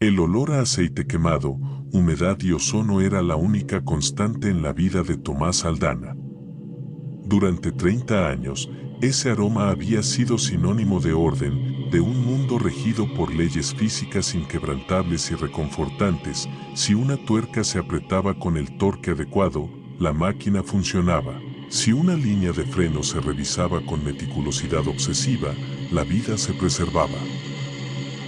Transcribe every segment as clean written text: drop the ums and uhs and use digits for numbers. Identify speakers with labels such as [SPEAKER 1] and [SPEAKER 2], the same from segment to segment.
[SPEAKER 1] El olor a aceite quemado, humedad y ozono era la única constante en la vida de Tomás Aldana. Durante 30 años, ese aroma había sido sinónimo de orden, de un mundo regido por leyes físicas inquebrantables y reconfortantes. Si una tuerca se apretaba con el torque adecuado, la máquina funcionaba. Si una línea de freno se revisaba con meticulosidad obsesiva, la vida se preservaba.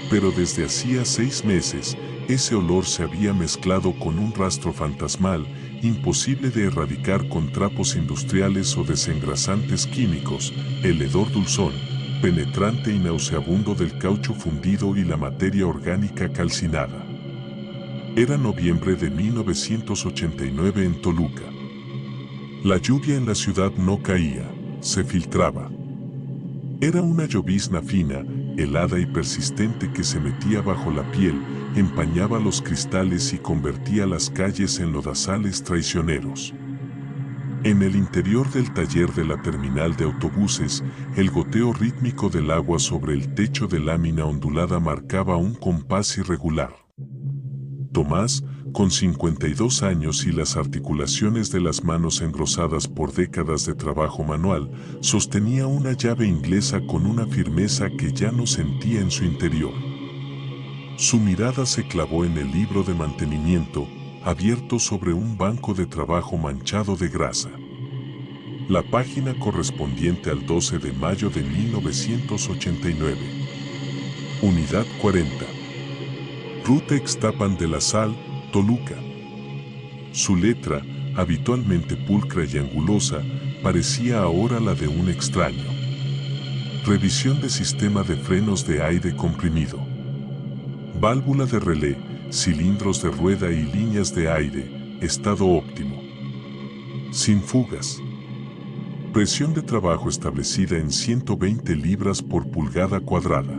[SPEAKER 1] Pero desde hacía 6 meses, ese olor se había mezclado con un rastro fantasmal, imposible de erradicar con trapos industriales o desengrasantes químicos, el hedor dulzón, penetrante y nauseabundo del caucho fundido y la materia orgánica calcinada. Era noviembre de 1989 en Toluca. La lluvia en la ciudad no caía, se filtraba. Era una llovizna fina, helada y persistente que se metía bajo la piel, empañaba los cristales y convertía las calles en lodazales traicioneros. En el interior del taller de la terminal de autobuses, el goteo rítmico del agua sobre el techo de lámina ondulada marcaba un compás irregular. Tomás, con 52 años y las articulaciones de las manos engrosadas por décadas de trabajo manual, sostenía una llave inglesa con una firmeza que ya no sentía en su interior. Su mirada se clavó en el libro de mantenimiento, abierto sobre un banco de trabajo manchado de grasa. La página correspondiente al 12 de mayo de 1989. Unidad 40. Ruta Ixtapan de la Sal, Toluca. Su letra, habitualmente pulcra y angulosa, parecía ahora la de un extraño. Revisión de sistema de frenos de aire comprimido. Válvula de relé, cilindros de rueda y líneas de aire, estado óptimo. Sin fugas. Presión de trabajo establecida en 120 libras por pulgada cuadrada.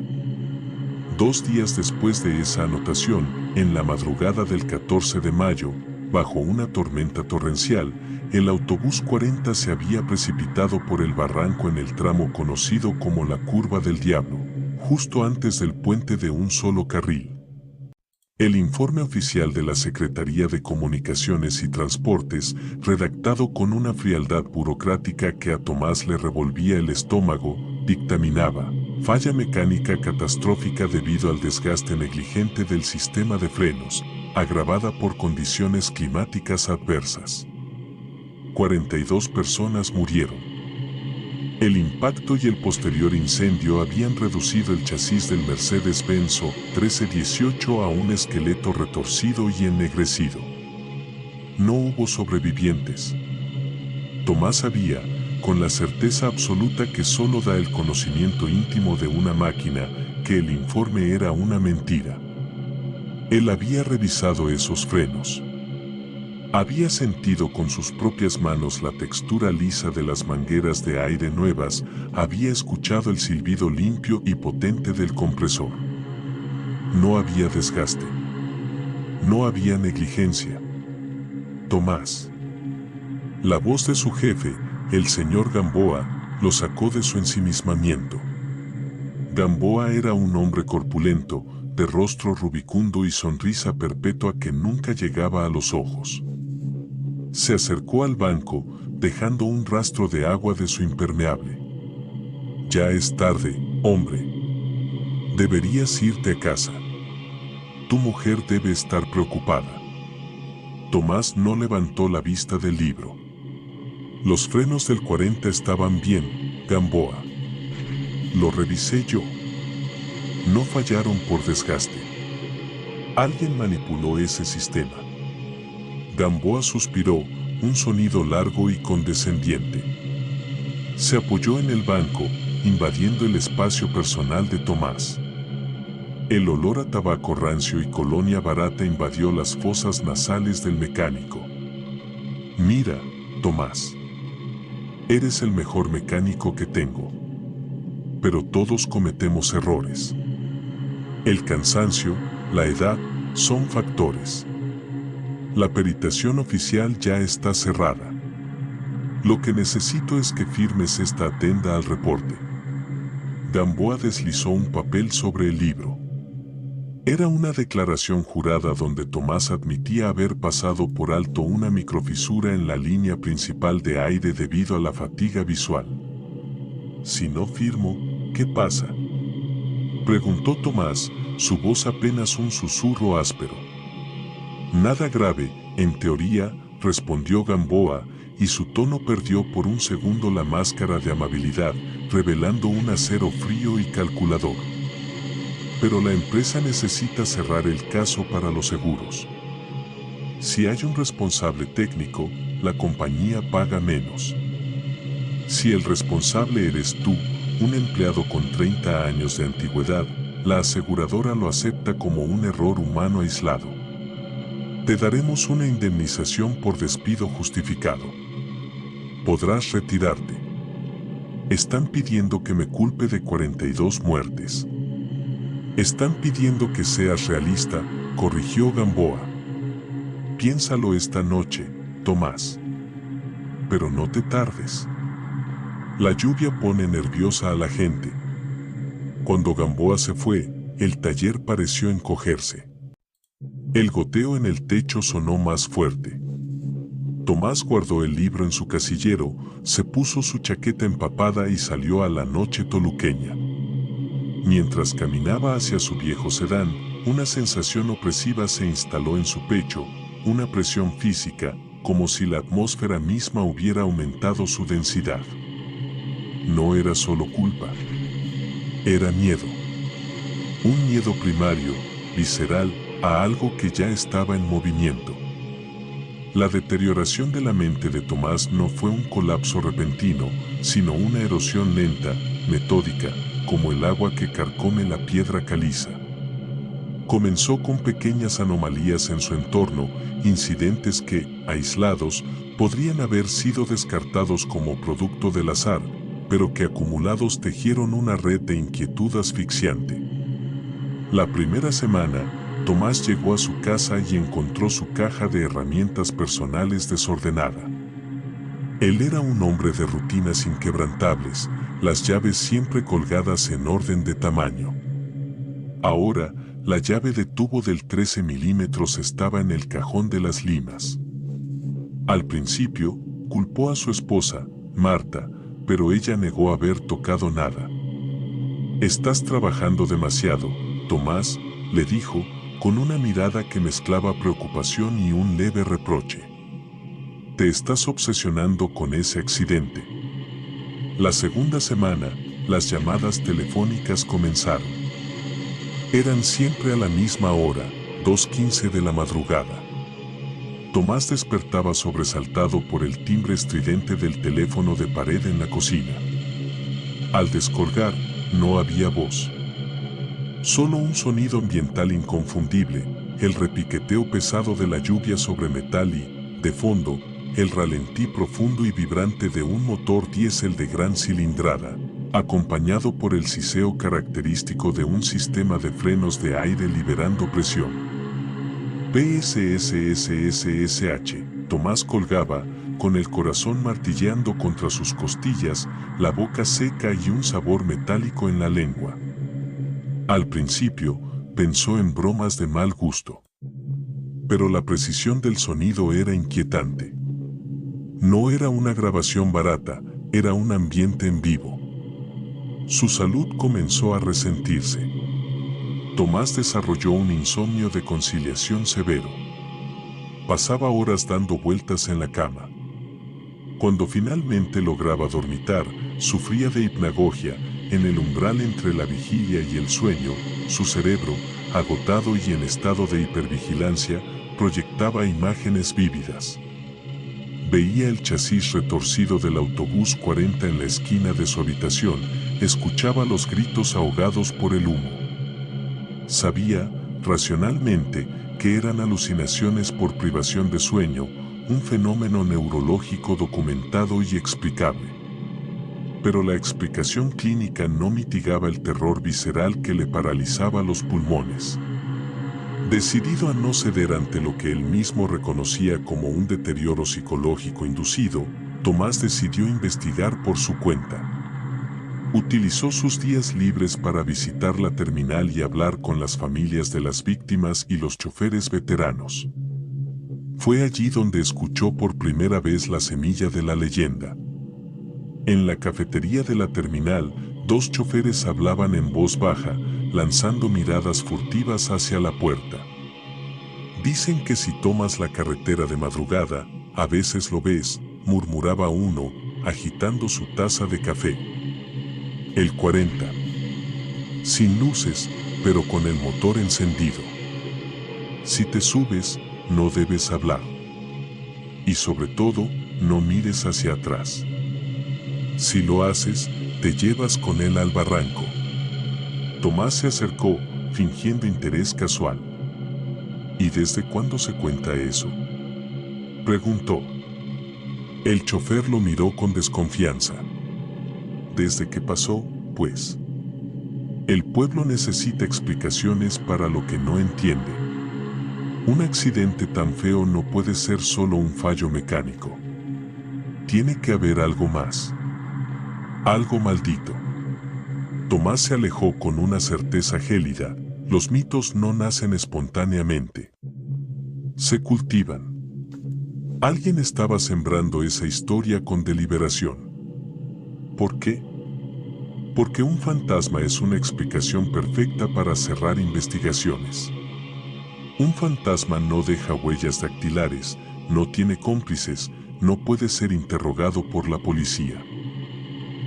[SPEAKER 1] 2 días después de esa anotación, en la madrugada del 14 de mayo, bajo una tormenta torrencial, el autobús 40 se había precipitado por el barranco en el tramo conocido como la Curva del Diablo, justo antes del puente de un solo carril. El informe oficial de la Secretaría de Comunicaciones y Transportes, redactado con una frialdad burocrática que a Tomás le revolvía el estómago, dictaminaba: falla mecánica catastrófica debido al desgaste negligente del sistema de frenos, agravada por condiciones climáticas adversas. 42 personas murieron. El impacto y el posterior incendio habían reducido el chasis del Mercedes-Benz 1318 a un esqueleto retorcido y ennegrecido. No hubo sobrevivientes. Tomás sabía, con la certeza absoluta que solo da el conocimiento íntimo de una máquina, que el informe era una mentira. Él había revisado esos frenos. Había sentido con sus propias manos la textura lisa de las mangueras de aire nuevas, había escuchado el silbido limpio y potente del compresor. No había desgaste. No había negligencia. Tomás. La voz de su jefe, el señor Gamboa, lo sacó de su ensimismamiento. Gamboa era un hombre corpulento, de rostro rubicundo y sonrisa perpetua que nunca llegaba a los ojos. Se acercó al banco, dejando un rastro de agua de su impermeable. Ya es tarde, hombre. Deberías irte a casa. Tu mujer debe estar preocupada. Tomás no levantó la vista del libro. Los frenos del 40 estaban bien, Gamboa. Lo revisé yo. No fallaron por desgaste. Alguien manipuló ese sistema. Gamboa suspiró, un sonido largo y condescendiente. Se apoyó en el banco, invadiendo el espacio personal de Tomás. El olor a tabaco rancio y colonia barata invadió las fosas nasales del mecánico. Mira, Tomás. Eres el mejor mecánico que tengo. Pero todos cometemos errores. El cansancio, la edad, son factores. La peritación oficial ya está cerrada. Lo que necesito es que firmes esta atenda al reporte. Gamboa deslizó un papel sobre el libro. Era una declaración jurada donde Tomás admitía haber pasado por alto una microfisura en la línea principal de aire debido a la fatiga visual. Si no firmo, ¿qué pasa?, preguntó Tomás, su voz apenas un susurro áspero. Nada grave, en teoría, respondió Gamboa, y su tono perdió por un segundo la máscara de amabilidad, revelando un acero frío y calculador. Pero la empresa necesita cerrar el caso para los seguros. Si hay un responsable técnico, la compañía paga menos. Si el responsable eres tú, un empleado con 30 años de antigüedad, la aseguradora lo acepta como un error humano aislado. Te daremos una indemnización por despido justificado. Podrás retirarte. Están pidiendo que me culpe de 42 muertes. Están pidiendo que seas realista, corrigió Gamboa. Piénsalo esta noche, Tomás. Pero no te tardes. La lluvia pone nerviosa a la gente. Cuando Gamboa se fue, el taller pareció encogerse. El goteo en el techo sonó más fuerte. Tomás guardó el libro en su casillero, se puso su chaqueta empapada y salió a la noche toluqueña. Mientras caminaba hacia su viejo sedán, una sensación opresiva se instaló en su pecho, una presión física, como si la atmósfera misma hubiera aumentado su densidad. No era solo culpa. Era miedo. Un miedo primario, visceral, a algo que ya estaba en movimiento. La deterioración de la mente de Tomás no fue un colapso repentino, sino una erosión lenta, metódica, como el agua que carcome la piedra caliza. Comenzó con pequeñas anomalías en su entorno, incidentes que, aislados, podrían haber sido descartados como producto del azar, pero que acumulados tejieron una red de inquietud asfixiante. La primera semana, Tomás llegó a su casa y encontró su caja de herramientas personales desordenada. Él era un hombre de rutinas inquebrantables, las llaves siempre colgadas en orden de tamaño. Ahora, la llave de tubo del 13 milímetros estaba en el cajón de las limas. Al principio, culpó a su esposa, Marta, pero ella negó haber tocado nada. «Estás trabajando demasiado, Tomás», le dijo, con una mirada que mezclaba preocupación y un leve reproche. «Te estás obsesionando con ese accidente». La segunda semana, las llamadas telefónicas comenzaron. Eran siempre a la misma hora, 2:15 de la madrugada. Tomás despertaba sobresaltado por el timbre estridente del teléfono de pared en la cocina. Al descolgar, no había voz. Solo un sonido ambiental inconfundible, el repiqueteo pesado de la lluvia sobre metal y, de fondo, el ralentí profundo y vibrante de un motor diésel de gran cilindrada, acompañado por el siseo característico de un sistema de frenos de aire liberando presión. PSSSSSH. Tomás colgaba, con el corazón martilleando contra sus costillas, la boca seca y un sabor metálico en la lengua. Al principio, pensó en bromas de mal gusto. Pero la precisión del sonido era inquietante. No era una grabación barata, era un ambiente en vivo. Su salud comenzó a resentirse. Tomás desarrolló un insomnio de conciliación severo. Pasaba horas dando vueltas en la cama. Cuando finalmente lograba dormitar, sufría de hipnagogia. En el umbral entre la vigilia y el sueño, su cerebro, agotado y en estado de hipervigilancia, proyectaba imágenes vívidas. Veía el chasis retorcido del autobús 40 en la esquina de su habitación, escuchaba los gritos ahogados por el humo. Sabía, racionalmente, que eran alucinaciones por privación de sueño, un fenómeno neurológico documentado y explicable. Pero la explicación clínica no mitigaba el terror visceral que le paralizaba los pulmones. Decidido a no ceder ante lo que él mismo reconocía como un deterioro psicológico inducido, Tomás decidió investigar por su cuenta. Utilizó sus días libres para visitar la terminal y hablar con las familias de las víctimas y los choferes veteranos. Fue allí donde escuchó por primera vez la semilla de la leyenda. En la cafetería de la terminal, dos choferes hablaban en voz baja, lanzando miradas furtivas hacia la puerta. Dicen que si tomas la carretera de madrugada, a veces lo ves, murmuraba uno, agitando su taza de café. El 40. Sin luces, pero con el motor encendido. Si te subes, no debes hablar. Y sobre todo, no mires hacia atrás. Si lo haces, te llevas con él al barranco. Tomás se acercó, fingiendo interés casual. ¿Y desde cuándo se cuenta eso?, preguntó. El chofer lo miró con desconfianza. ¿Desde qué pasó, pues? El pueblo necesita explicaciones para lo que no entiende. Un accidente tan feo no puede ser solo un fallo mecánico. Tiene que haber algo más. Algo maldito. Tomás se alejó con una certeza gélida. Los mitos no nacen espontáneamente. Se cultivan. Alguien estaba sembrando esa historia con deliberación. ¿Por qué? Porque un fantasma es una explicación perfecta para cerrar investigaciones. Un fantasma no deja huellas dactilares, no tiene cómplices, no puede ser interrogado por la policía.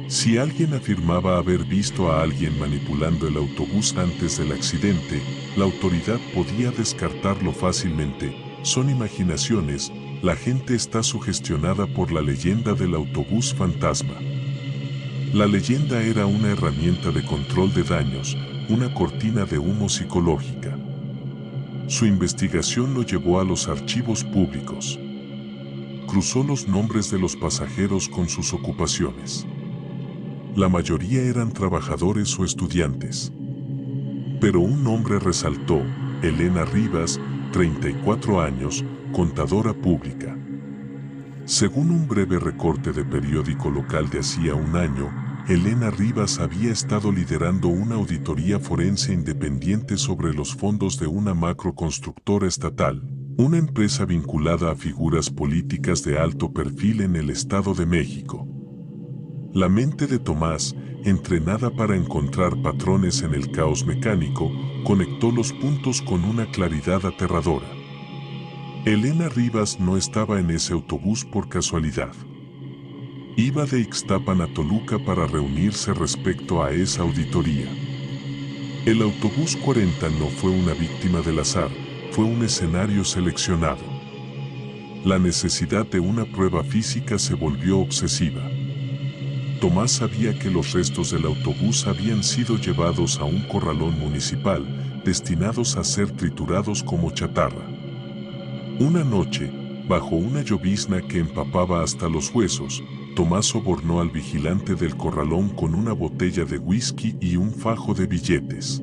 [SPEAKER 1] Si alguien afirmaba haber visto a alguien manipulando el autobús antes del accidente, la autoridad podía descartarlo fácilmente. Son imaginaciones, la gente está sugestionada por la leyenda del autobús fantasma. La leyenda era una herramienta de control de daños, una cortina de humo psicológica. Su investigación lo llevó a los archivos públicos. Cruzó los nombres de los pasajeros con sus ocupaciones. La mayoría eran trabajadores o estudiantes. Pero un nombre resaltó: Elena Rivas, 34 años, contadora pública. Según un breve recorte de periódico local de hacía un año, Elena Rivas había estado liderando una auditoría forense independiente sobre los fondos de una macroconstructora estatal, una empresa vinculada a figuras políticas de alto perfil en el Estado de México. La mente de Tomás, entrenada para encontrar patrones en el caos mecánico, conectó los puntos con una claridad aterradora. Elena Rivas no estaba en ese autobús por casualidad. Iba de Ixtapan a Toluca para reunirse respecto a esa auditoría. El autobús 40 no fue una víctima del azar, fue un escenario seleccionado. La necesidad de una prueba física se volvió obsesiva. Tomás sabía que los restos del autobús habían sido llevados a un corralón municipal, destinados a ser triturados como chatarra. Una noche, bajo una llovizna que empapaba hasta los huesos, Tomás sobornó al vigilante del corralón con una botella de whisky y un fajo de billetes.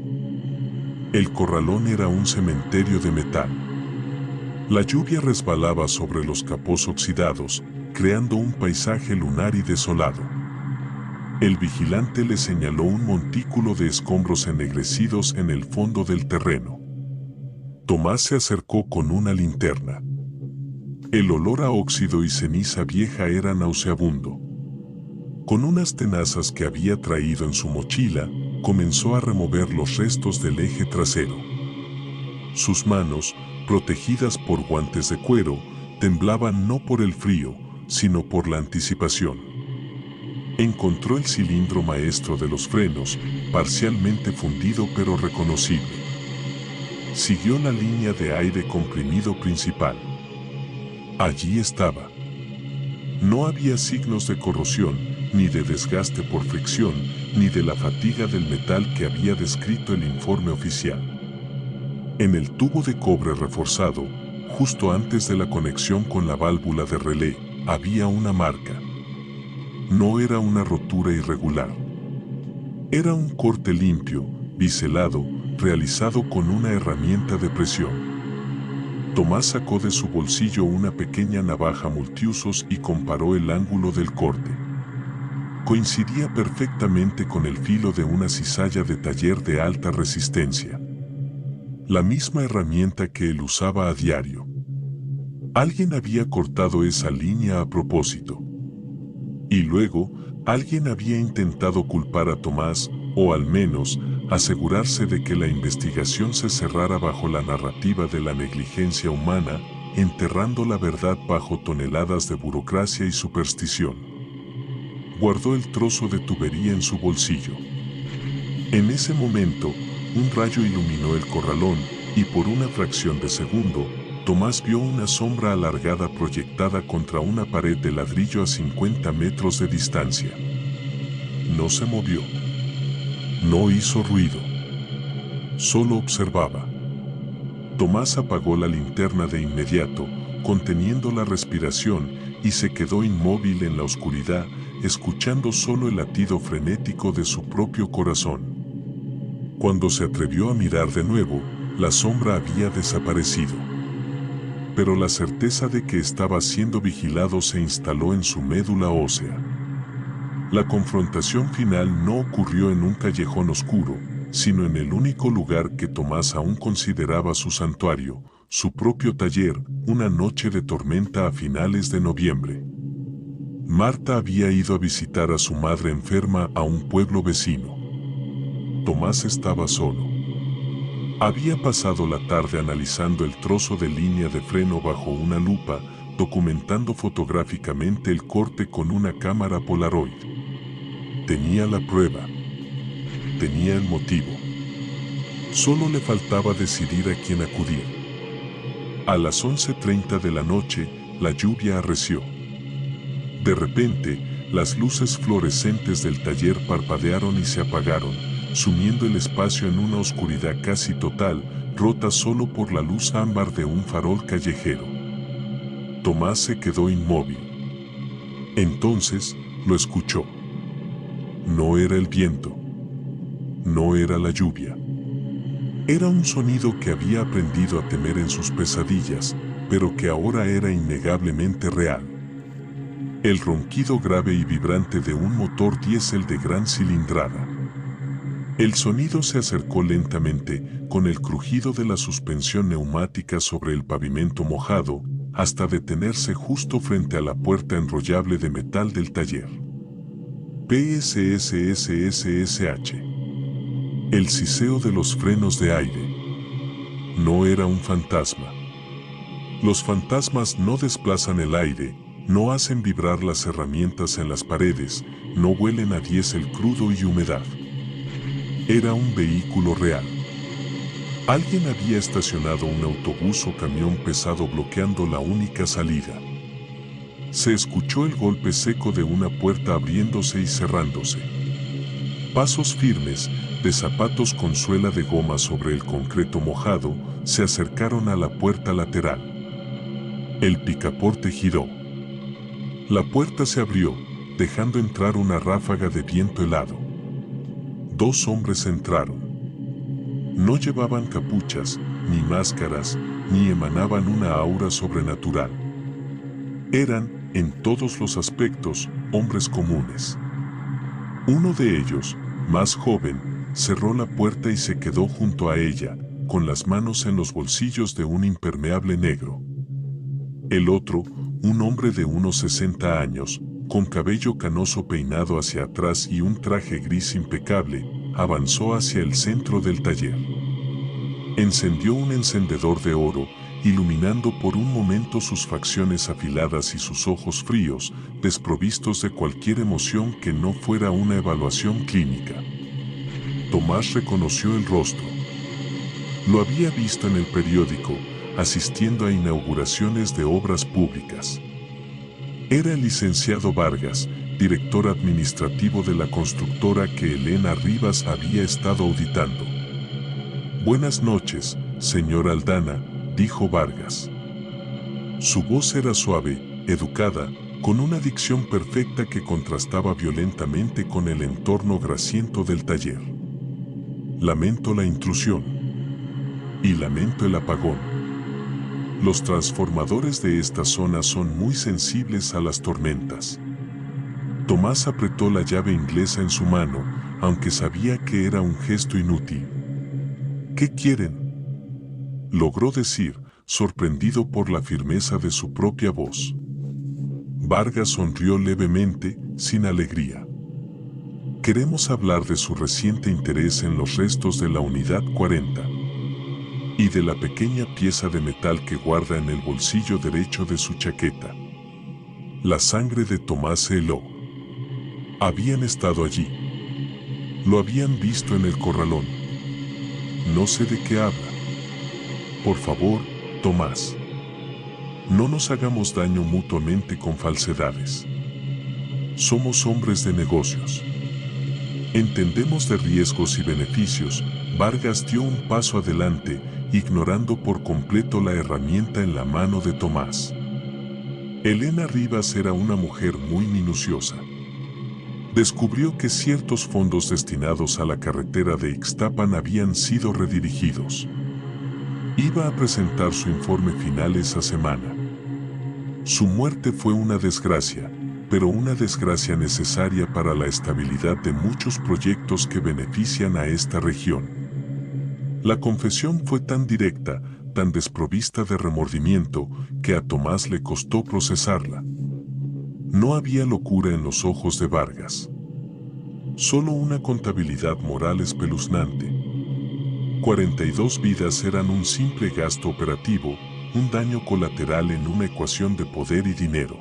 [SPEAKER 1] El corralón era un cementerio de metal. La lluvia resbalaba sobre los capós oxidados, creando un paisaje lunar y desolado. El vigilante le señaló un montículo de escombros ennegrecidos en el fondo del terreno. Tomás se acercó con una linterna. El olor a óxido y ceniza vieja era nauseabundo. Con unas tenazas que había traído en su mochila, comenzó a remover los restos del eje trasero. Sus manos, protegidas por guantes de cuero, temblaban no por el frío, sino por la anticipación. Encontró el cilindro maestro de los frenos, parcialmente fundido pero reconocible. Siguió la línea de aire comprimido principal. Allí estaba. No había signos de corrosión, ni de desgaste por fricción, ni de la fatiga del metal que había descrito el informe oficial. En el tubo de cobre reforzado, justo antes de la conexión con la válvula de relé, había una marca. No era una rotura irregular. Era un corte limpio, biselado, realizado con una herramienta de presión. Tomás sacó de su bolsillo una pequeña navaja multiusos y comparó el ángulo del corte. Coincidía perfectamente con el filo de una cizalla de taller de alta resistencia. La misma herramienta que él usaba a diario. Alguien había cortado esa línea a propósito. Y luego, alguien había intentado culpar a Tomás, o al menos, asegurarse de que la investigación se cerrara bajo la narrativa de la negligencia humana, enterrando la verdad bajo toneladas de burocracia y superstición. Guardó el trozo de tubería en su bolsillo. En ese momento, un rayo iluminó el corralón, y por una fracción de segundo, Tomás vio una sombra alargada proyectada contra una pared de ladrillo a 50 metros de distancia. No se movió. No hizo ruido. Solo observaba. Tomás apagó la linterna de inmediato, conteniendo la respiración, y se quedó inmóvil en la oscuridad, escuchando solo el latido frenético de su propio corazón. Cuando se atrevió a mirar de nuevo, la sombra había desaparecido. Pero la certeza de que estaba siendo vigilado se instaló en su médula ósea. La confrontación final no ocurrió en un callejón oscuro, sino en el único lugar que Tomás aún consideraba su santuario, su propio taller, una noche de tormenta a finales de noviembre. Marta había ido a visitar a su madre enferma a un pueblo vecino. Tomás estaba solo. Había pasado la tarde analizando el trozo de línea de freno bajo una lupa, documentando fotográficamente el corte con una cámara Polaroid. Tenía la prueba. Tenía el motivo. Solo le faltaba decidir a quién acudir. A las 11:30 de la noche, la lluvia arreció. De repente, las luces fluorescentes del taller parpadearon y se apagaron, sumiendo el espacio en una oscuridad casi total, rota solo por la luz ámbar de un farol callejero. Tomás se quedó inmóvil. Entonces, lo escuchó. No era el viento. No era la lluvia. Era un sonido que había aprendido a temer en sus pesadillas, pero que ahora era innegablemente real. El ronquido grave y vibrante de un motor diésel de gran cilindrada. El sonido se acercó lentamente, con el crujido de la suspensión neumática sobre el pavimento mojado, hasta detenerse justo frente a la puerta enrollable de metal del taller. PSSSSSH. El siseo de los frenos de aire. No era un fantasma. Los fantasmas no desplazan el aire, no hacen vibrar las herramientas en las paredes, no huelen a diésel crudo y humedad. Era un vehículo real. Alguien había estacionado un autobús o camión pesado bloqueando la única salida. Se escuchó el golpe seco de una puerta abriéndose y cerrándose. Pasos firmes, de zapatos con suela de goma sobre el concreto mojado, se acercaron a la puerta lateral. El picaporte giró. La puerta se abrió, dejando entrar una ráfaga de viento helado. Dos hombres entraron. No llevaban capuchas, ni máscaras, ni emanaban una aura sobrenatural. Eran, en todos los aspectos, hombres comunes. Uno de ellos, más joven, cerró la puerta y se quedó junto a ella, con las manos en los bolsillos de un impermeable negro. El otro, un hombre de unos 60 años, con cabello canoso peinado hacia atrás y un traje gris impecable, avanzó hacia el centro del taller. Encendió un encendedor de oro, iluminando por un momento sus facciones afiladas y sus ojos fríos, desprovistos de cualquier emoción que no fuera una evaluación clínica. Tomás reconoció el rostro. Lo había visto en el periódico, asistiendo a inauguraciones de obras públicas. Era el licenciado Vargas, director administrativo de la constructora que Elena Rivas había estado auditando. «Buenas noches, señor Aldana», dijo Vargas. Su voz era suave, educada, con una dicción perfecta que contrastaba violentamente con el entorno grasiento del taller. «Lamento la intrusión. Y lamento el apagón. Los transformadores de esta zona son muy sensibles a las tormentas. Tomás apretó la llave inglesa en su mano, aunque sabía que era un gesto inútil. ¿Qué quieren?, logró decir, sorprendido por la firmeza de su propia voz. Vargas sonrió levemente, sin alegría. Queremos hablar de su reciente interés en los restos de la Unidad 40 y de la pequeña pieza de metal que guarda en el bolsillo derecho de su chaqueta. La sangre de Tomás se heló. Habían estado allí. Lo habían visto en el corralón. No sé de qué habla. Por favor, Tomás. No nos hagamos daño mutuamente con falsedades. Somos hombres de negocios. Entendemos de riesgos y beneficios. Vargas dio un paso adelante, ignorando por completo la herramienta en la mano de Tomás. Elena Rivas era una mujer muy minuciosa. Descubrió que ciertos fondos destinados a la carretera de Ixtapan habían sido redirigidos. Iba a presentar su informe final esa semana. Su muerte fue una desgracia, pero una desgracia necesaria para la estabilidad de muchos proyectos que benefician a esta región. La confesión fue tan directa, tan desprovista de remordimiento, que a Tomás le costó procesarla. No había locura en los ojos de Vargas. Solo una contabilidad moral espeluznante. 42 vidas eran un simple gasto operativo, un daño colateral en una ecuación de poder y dinero.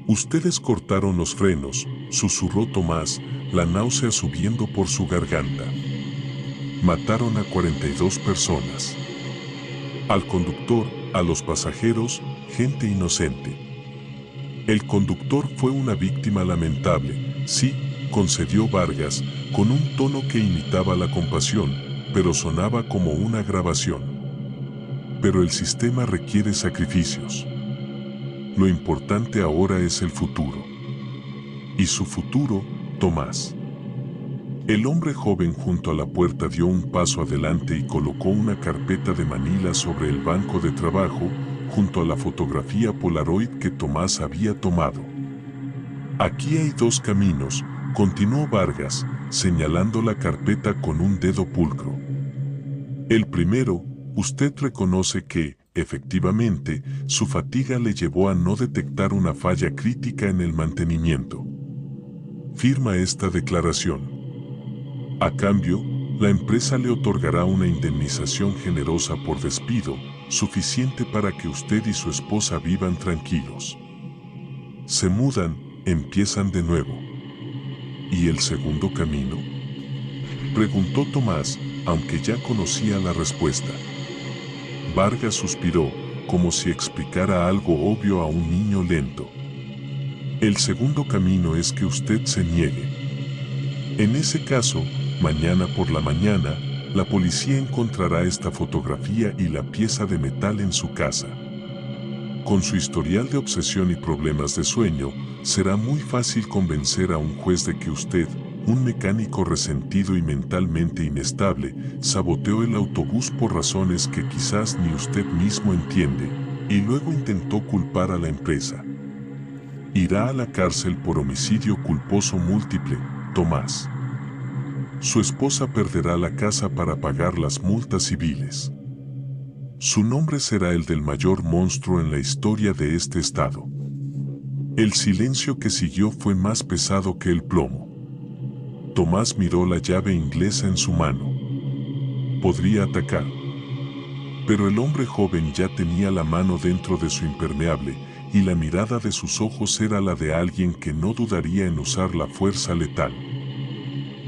[SPEAKER 1] Ustedes cortaron los frenos, susurró Tomás, la náusea subiendo por su garganta. Mataron a 42 personas. Al conductor, a los pasajeros, gente inocente. El conductor fue una víctima lamentable, sí, concedió Vargas, con un tono que imitaba la compasión, pero sonaba como una grabación. Pero el sistema requiere sacrificios. Lo importante ahora es el futuro. Y su futuro, Tomás. El hombre joven junto a la puerta dio un paso adelante y colocó una carpeta de manila sobre el banco de trabajo, junto a la fotografía Polaroid que Tomás había tomado. Aquí hay dos caminos, continuó Vargas, señalando la carpeta con un dedo pulcro. El primero, usted reconoce que, efectivamente, su fatiga le llevó a no detectar una falla crítica en el mantenimiento. Firma esta declaración. A cambio, la empresa le otorgará una indemnización generosa por despido, suficiente para que usted y su esposa vivan tranquilos. Se mudan, empiezan de nuevo. ¿Y el segundo camino?, preguntó Tomás, aunque ya conocía la respuesta. Vargas suspiró, como si explicara algo obvio a un niño lento. El segundo camino es que usted se niegue. En ese caso, mañana por la mañana, la policía encontrará esta fotografía y la pieza de metal en su casa. Con su historial de obsesión y problemas de sueño, será muy fácil convencer a un juez de que usted, un mecánico resentido y mentalmente inestable, saboteó el autobús por razones que quizás ni usted mismo entiende, y luego intentó culpar a la empresa. Irá a la cárcel por homicidio culposo múltiple, Tomás. Su esposa perderá la casa para pagar las multas civiles. Su nombre será el del mayor monstruo en la historia de este estado. El silencio que siguió fue más pesado que el plomo. Tomás miró la llave inglesa en su mano. Podría atacar. Pero el hombre joven ya tenía la mano dentro de su impermeable, y la mirada de sus ojos era la de alguien que no dudaría en usar la fuerza letal.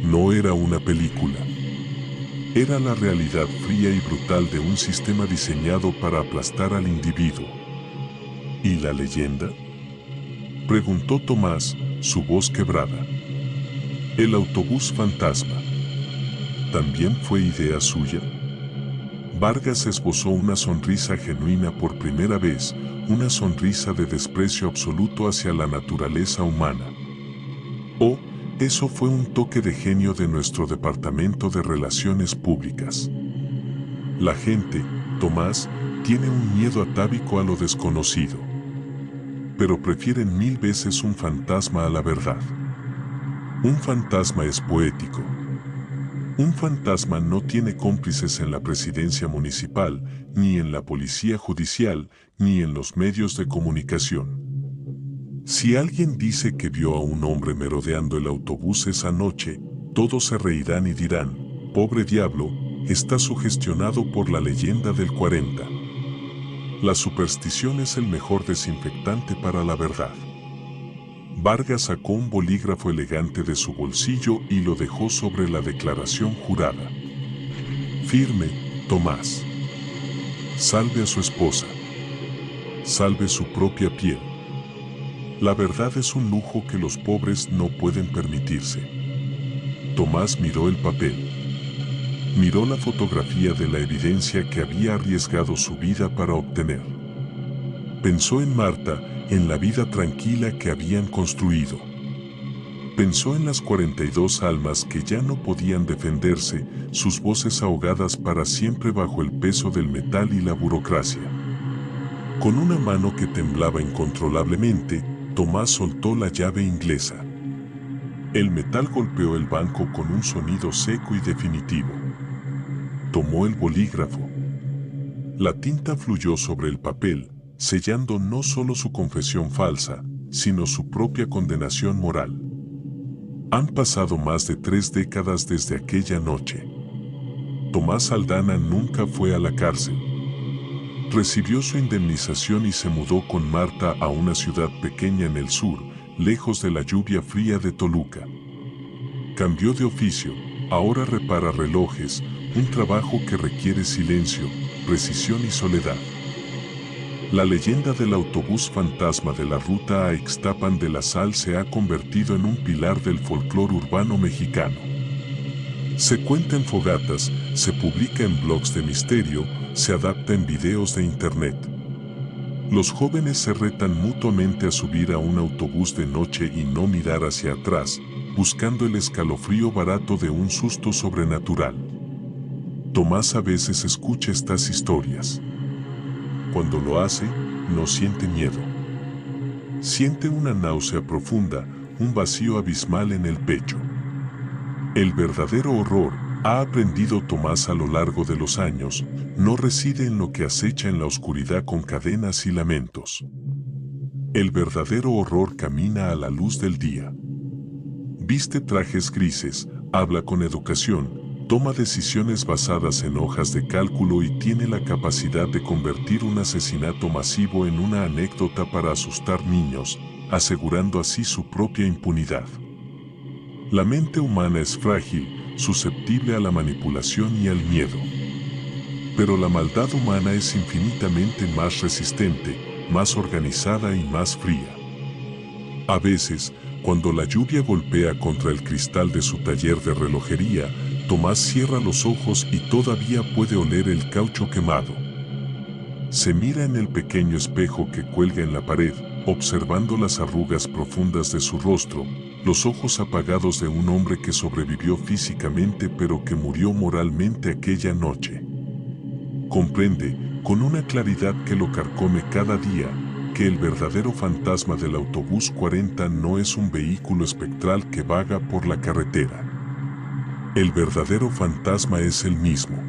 [SPEAKER 1] No era una película. Era la realidad fría y brutal de un sistema diseñado para aplastar al individuo. ¿Y la leyenda?, preguntó Tomás, su voz quebrada. El autobús fantasma. ¿También fue idea suya? Vargas esbozó una sonrisa genuina por primera vez, una sonrisa de desprecio absoluto hacia la naturaleza humana. Oh, eso fue un toque de genio de nuestro departamento de relaciones públicas. La gente, Tomás, tiene un miedo atávico a lo desconocido. pero prefieren 1000 veces un fantasma a la verdad. Un fantasma es poético. Un fantasma no tiene cómplices en la presidencia municipal, ni en la policía judicial, ni en los medios de comunicación. Si alguien dice que vio a un hombre merodeando el autobús esa noche, todos se reirán y dirán, pobre diablo, está sugestionado por la leyenda del 40. La superstición es el mejor desinfectante para la verdad. Vargas sacó un bolígrafo elegante de su bolsillo y lo dejó sobre la declaración jurada. Firme, Tomás. Salve a su esposa. Salve su propia piel. La verdad es un lujo que los pobres no pueden permitirse. Tomás miró el papel. Miró la fotografía de la evidencia que había arriesgado su vida para obtener. Pensó en Marta, en la vida tranquila que habían construido. Pensó en las 42 almas que ya no podían defenderse, sus voces ahogadas para siempre bajo el peso del metal y la burocracia. Con una mano que temblaba incontrolablemente, Tomás soltó la llave inglesa. El metal golpeó el banco con un sonido seco y definitivo. Tomó el bolígrafo. La tinta fluyó sobre el papel, sellando no solo su confesión falsa, sino su propia condenación moral. Han pasado más de 3 décadas desde aquella noche. Tomás Aldana nunca fue a la cárcel. Recibió su indemnización y se mudó con Marta a una ciudad pequeña en el sur, lejos de la lluvia fría de Toluca. Cambió de oficio, ahora repara relojes, un trabajo que requiere silencio, precisión y soledad. La leyenda del autobús fantasma de la ruta a Ixtapan de la Sal se ha convertido en un pilar del folclore urbano mexicano. Se cuenta en fogatas, se publica en blogs de misterio, se adapta en videos de internet. Los jóvenes se retan mutuamente a subir a un autobús de noche y no mirar hacia atrás, buscando el escalofrío barato de un susto sobrenatural. Tomás a veces escucha estas historias. Cuando lo hace, no siente miedo. Siente una náusea profunda, un vacío abismal en el pecho. El verdadero horror, ha aprendido Tomás a lo largo de los años, no reside en lo que acecha en la oscuridad con cadenas y lamentos. El verdadero horror camina a la luz del día. Viste trajes grises, habla con educación, toma decisiones basadas en hojas de cálculo y tiene la capacidad de convertir un asesinato masivo en una anécdota para asustar niños, asegurando así su propia impunidad. La mente humana es frágil, susceptible a la manipulación y al miedo. Pero la maldad humana es infinitamente más resistente, más organizada y más fría. A veces, cuando la lluvia golpea contra el cristal de su taller de relojería, Tomás cierra los ojos y todavía puede oler el caucho quemado. Se mira en el pequeño espejo que cuelga en la pared, observando las arrugas profundas de su rostro, los ojos apagados de un hombre que sobrevivió físicamente pero que murió moralmente aquella noche. Comprende, con una claridad que lo carcome cada día, que el verdadero fantasma del autobús 40 no es un vehículo espectral que vaga por la carretera. El verdadero fantasma es el mismo.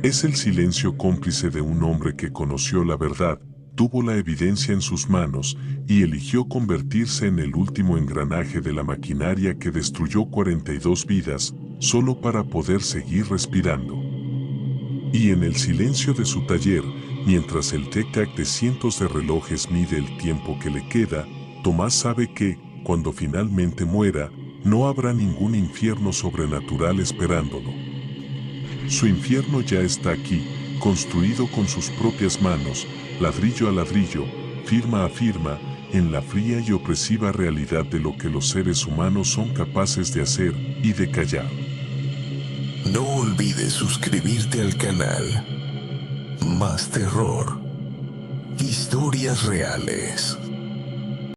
[SPEAKER 1] Es el silencio cómplice de un hombre que conoció la verdad, tuvo la evidencia en sus manos y eligió convertirse en el último engranaje de la maquinaria que destruyó 42 vidas, solo para poder seguir respirando. Y en el silencio de su taller, mientras el tic-tac de cientos de relojes mide el tiempo que le queda, Tomás sabe que, cuando finalmente muera, no habrá ningún infierno sobrenatural esperándolo. Su infierno ya está aquí, construido con sus propias manos, ladrillo a ladrillo, firma a firma, en la fría y opresiva realidad de lo que los seres humanos son capaces de hacer y de callar.
[SPEAKER 2] No olvides suscribirte al canal. Más terror. Historias reales.